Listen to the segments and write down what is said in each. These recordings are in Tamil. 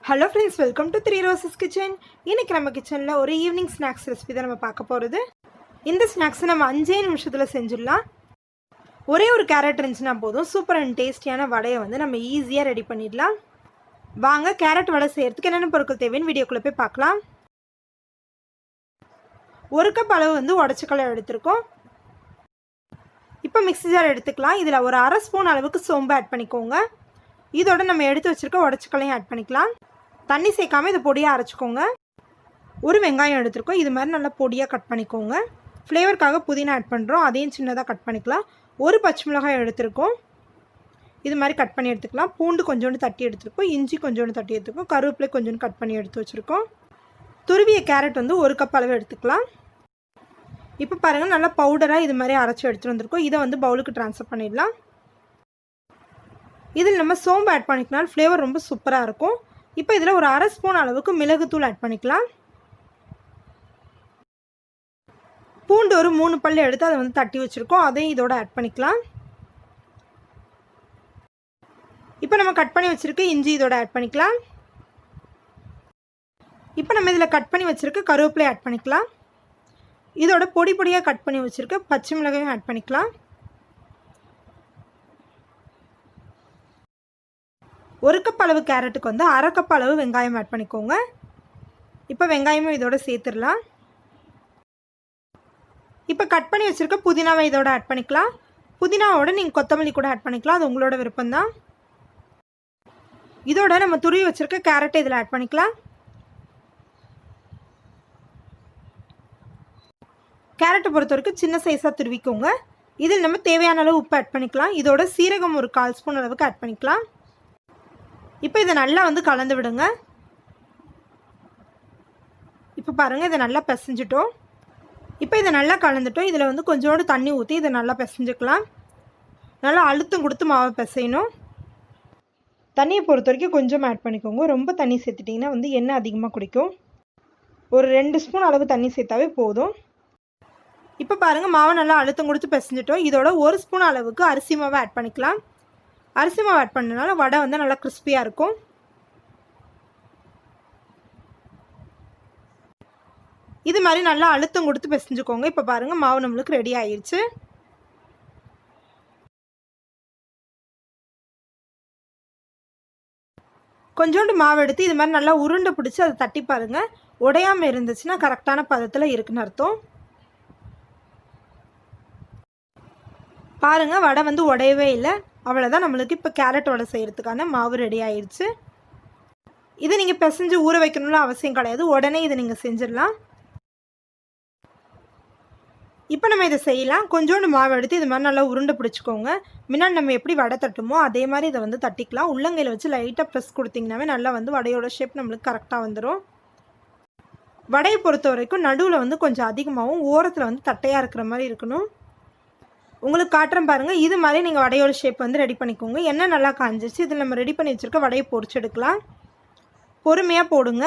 Hello friends, welcome to Three Roses Kitchen. இன்னைக்கு நம்ம கிச்சன்ல ஒரு ஈவினிங் ஸ்நாக்ஸ் ரெசிபி தான் நம்ம பார்க்க போறது. இந்த ஸ்நாக்ஸ் நம்ம 5 நிமிஷத்துல செஞ்சிடலாம். ஒரே ஒரு கேரட் இருந்துச்சுனா போதும் சூப்பர் அண்ட் டேஸ்டியான வடையை வந்து நம்ம ஈஸியா ரெடி பண்ணிடலாம். வாங்க கேரட் வடை செய்யிறதுக்கு என்னென்ன பொருட்கள் தேவைன்னு வீடியோக்குள்ள போய் பார்க்கலாம். 1 கப் அளவு வந்து உடைச்சக்கல்லை எடுத்துக்கோம். இப்போ மிக்ஸி ஜார் எடுத்துக்கலாம். இதுல ஒரு 1/2 ஸ்பூன் அளவுக்கு சோம்பு ஆட் பண்ணிக்கோங்க. இதோட நம்ம எடுத்து வச்சிருக்க உடைச்சக்கல்லையும் ஆட் பண்ணிக்கலாம். தண்ணி சேர்க்காம இதை பொடியாக அரைச்சிக்கோங்க. ஒரு வெங்காயம் எடுத்துருக்கோம். இது மாதிரி நல்லா பொடியாக கட் பண்ணிக்கோங்க. ஃப்ளேவருக்காக புதினா ஆட் பண்ணுறோம், அதையும் சின்னதாக கட் பண்ணிக்கலாம். ஒரு பச்சை மிளகாய் எடுத்துருக்கோம், இது மாதிரி கட் பண்ணி எடுத்துக்கலாம். பூண்டு கொஞ்சோண்டு தட்டி எடுத்துருக்கோம், இஞ்சி கொஞ்சோண்டு தட்டி எடுத்துருக்கோம், கருவேப்பிலை கொஞ்சோண்டு கட் பண்ணி எடுத்து வச்சுருக்கோம். துருவிய கேரட் வந்து 1 கப் அளவு எடுத்துக்கலாம். இப்போ பாருங்கள், நல்லா பவுடராக இது மாதிரி அரைச்சி எடுத்துகிட்டு வந்திருக்கோம். இதை வந்து பவுலுக்கு ட்ரான்ஸ்ஃபர் பண்ணிடலாம். இதில் நம்ம சோம்பு ஆட் பண்ணிக்கலாம், ஃப்ளேவர் ரொம்ப சூப்பராக இருக்கும். இப்போ இதில் ஒரு 1/2 ஸ்பூன் அளவுக்கு மிளகுத்தூள் ஆட் பண்ணிக்கலாம். பூண்டு ஒரு 3 பல்லு எடுத்து அதை வந்து தட்டி வச்சுருக்கோம், அதையும் இதோட ஆட் பண்ணிக்கலாம். இப்போ நம்ம கட் பண்ணி வச்சுருக்க இஞ்சி இதோட ஆட் பண்ணிக்கலாம். இப்போ நம்ம இதில் கட் பண்ணி வச்சுருக்க கருவேப்பிலை ஆட் பண்ணிக்கலாம். இதோட பொடி பொடியாக கட் பண்ணி வச்சுருக்க பச்சை மிளகாயும் ஆட் பண்ணிக்கலாம். 1 கப் அளவு கேரட்டுக்கு வந்து 1/2 கப் அளவு வெங்காயம் ஆட் பண்ணிக்கோங்க. இப்போ வெங்காயமும் இதோட சேர்த்துடலாம். இப்போ கட் பண்ணி வச்சுருக்க புதினாவை இதோட ஆட் பண்ணிக்கலாம். புதினாவோட நீங்கள் கொத்தமல்லி கூட ஆட் பண்ணிக்கலாம், அது உங்களோட விருப்பம்தான். இதோட நம்ம துருவி வச்சுருக்க கேரட்டை இதில் ஆட் பண்ணிக்கலாம். கேரட்டை பொறுத்த வரைக்கும் சின்ன சைஸாக துருவிக்கோங்க. இதில் நம்ம தேவையான அளவு உப்பு ஆட் பண்ணிக்கலாம். இதோட சீரகம் ஒரு 1/4 ஸ்பூன் அளவுக்கு ஆட் பண்ணிக்கலாம். இப்போ இதை நல்லா வந்து கலந்து விடுங்க. இப்போ பாருங்கள், இதை நல்லா பிசைஞ்சிட்டோம். இப்போ இதை நல்லா கலந்துட்டோம். இதில் வந்து கொஞ்சோண்டு தண்ணி ஊற்றி இதை நல்லா பிசைஞ்சிக்கலாம். நல்லா அழுத்தம் கொடுத்து மாவை பிசையணும். தண்ணியை பொறுத்த வரைக்கும் கொஞ்சம் ஆட் பண்ணிக்கோங்க. ரொம்ப தண்ணி சேர்த்துட்டிங்கன்னா வந்து எண்ணெய் அதிகமாக குடிக்கும். ஒரு 2 ஸ்பூன் அளவு தண்ணி சேர்த்தாவே போதும். இப்போ பாருங்கள், மாவை நல்லா அழுத்தம் கொடுத்து பிசைஞ்சிட்டோம். இதோட 1 ஸ்பூன் அளவுக்கு அரிசி மாவை ஆட் பண்ணிக்கலாம். அரிசி மாவு ஆட் பண்ணனால வடை வந்து நல்லா கிறிஸ்பியாக இருக்கும். இது மாதிரி நல்லா அழுத்தம் கொடுத்து பிசைஞ்சுக்கோங்க. இப்போ பாருங்கள், மாவு நம்மளுக்கு ரெடி ஆயிடுச்சு. கொஞ்சோண்டு மாவு எடுத்து இது மாதிரி நல்லா உருண்டை பிடிச்சி அதை தட்டி பாருங்கள். உடையாமல் இருந்துச்சுன்னா கரெக்டான பதத்தில் இருக்குன்னு அர்த்தம். பாருங்கள், வடை வந்து உடையவே இல்லை. அவ்வளோதான், நம்மளுக்கு இப்போ கேரட் வடை செய்கிறதுக்கான மாவு ரெடி ஆயிடுச்சு. இதை நீங்கள் பிசைஞ்சு ஊற வைக்கணும்னு அவசியம் கிடையாது, உடனே இதை நீங்கள் செஞ்சிடலாம். இப்போ நம்ம இதை செய்யலாம். கொஞ்சோண்டு மாவு எடுத்து இது மாதிரி நல்லா உருண்டை பிடிச்சிக்கோங்க. முன்னாடி நம்ம எப்படி வடை தட்டுமோ அதே மாதிரி இதை வந்து தட்டிக்கலாம். உள்ளங்கையில் வச்சு லைட்டாக ப்ரெஸ் கொடுத்திங்கனாவே நல்லா வந்து வடையோட ஷேப் நம்மளுக்கு கரெக்டாக வந்துடும். வடையை பொறுத்த வரைக்கும் நடுவில் வந்து கொஞ்சம் அதிகமாகவும் ஓரத்தில் வந்து தட்டையாக இருக்கிற மாதிரி இருக்கணும். உங்களுக்கு காட்டுறேன் பாருங்கள். இது மாதிரி நீங்கள் வடையோட ஷேப் வந்து ரெடி பண்ணிக்கோங்க. எண்ணெய் நல்லா காஞ்சிச்சு. இதில் நம்ம ரெடி பண்ணி வச்சுருக்க வடையை பொரிச்சு எடுக்கலாம். பொறுமையாக போடுங்க.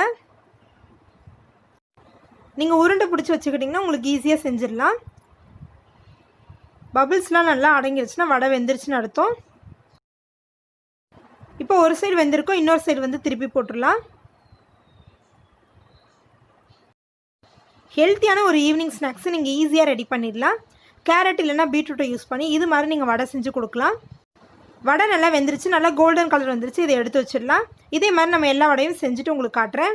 நீங்கள் உருண்டை பிடிச்சி வச்சுக்கிட்டிங்கன்னா உங்களுக்கு ஈஸியாக செஞ்சிடலாம். பபிள்ஸ்லாம் நல்லா அடங்கிருச்சுன்னா வடை வெந்துருச்சுன்னு அர்த்தம். இப்போ ஒரு சைடு வெந்திருக்கும், இன்னொரு சைடு வந்து திருப்பி போட்டுடலாம். ஹெல்த்தியான ஒரு ஈவினிங் ஸ்நாக்ஸை நீங்கள் ஈஸியாக ரெடி பண்ணிடலாம். கேரட் இல்லைனா பீட்ரூட்டை யூஸ் பண்ணி இது மாதிரி நீங்கள் வடை செஞ்சு கொடுக்கலாம். வடை நல்லா வெந்துருச்சு, நல்லா கோல்டன் கலர் வந்துருச்சு. இதை எடுத்து வச்சிடலாம். இதே மாதிரி நம்ம எல்லா வடையும் செஞ்சுட்டு உங்களுக்கு காட்டுறேன்.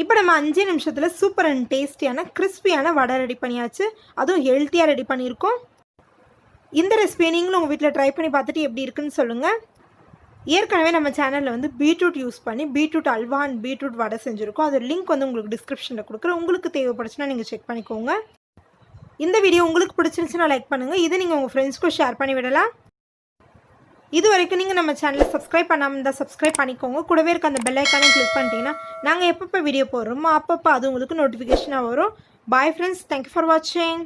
இப்போ நம்ம 5 நிமிஷத்தில் சூப்பர் அண்ட் டேஸ்டியான கிறிஸ்பியான வடை ரெடி பண்ணியாச்சு. அதுவும் ஹெல்த்தியாக ரெடி பண்ணியிருக்கோம். இந்த ரெசிபியை நீங்களும் உங்கள் வீட்டில் ட்ரை பண்ணி பார்த்துட்டு எப்படி இருக்குன்னு சொல்லுங்கள். ஏற்கனவே நம்ம சேனலில் வந்து பீட்ரூட் யூஸ் பண்ணி பீட்ரூட் அல்வா அண்ட் பீட்ரூட் வடை செஞ்சுருக்கோம். அது லிங்க் வந்து உங்களுக்கு டிஸ்கிரிப்ஷனில் கொடுக்குறேன். உங்களுக்கு தேவைப்படுச்சுன்னா நீங்கள் செக் பண்ணிக்கோங்க. இந்த வீடியோ உங்களுக்கு பிடிச்சிருந்துச்சுன்னா லைக் பண்ணுங்கள். இதை நீங்கள் உங்கள் ஃப்ரெண்ட்ஸ்க்கும் ஷேர் பண்ணி விடலாம். இது வரைக்கும் நீங்கள் நம்ம சேனலை சப்ஸ்கிரைப் பண்ணாமல் இருந்தால் சப்ஸ்கிரைப் பண்ணிக்கோங்க. கூடவே இருக்க அந்த பெல் ஐக்கானை கிளிக் பண்ணிட்டீங்கன்னா நாங்கள் எப்பப்போ வீடியோ போடுறோமோ அப்பப்போ அது உங்களுக்கு நோட்டிஃபிகேஷனாக வரும். பாய் ஃப்ரெண்ட்ஸ், தேங்க்யூ ஃபார் வாட்சிங்.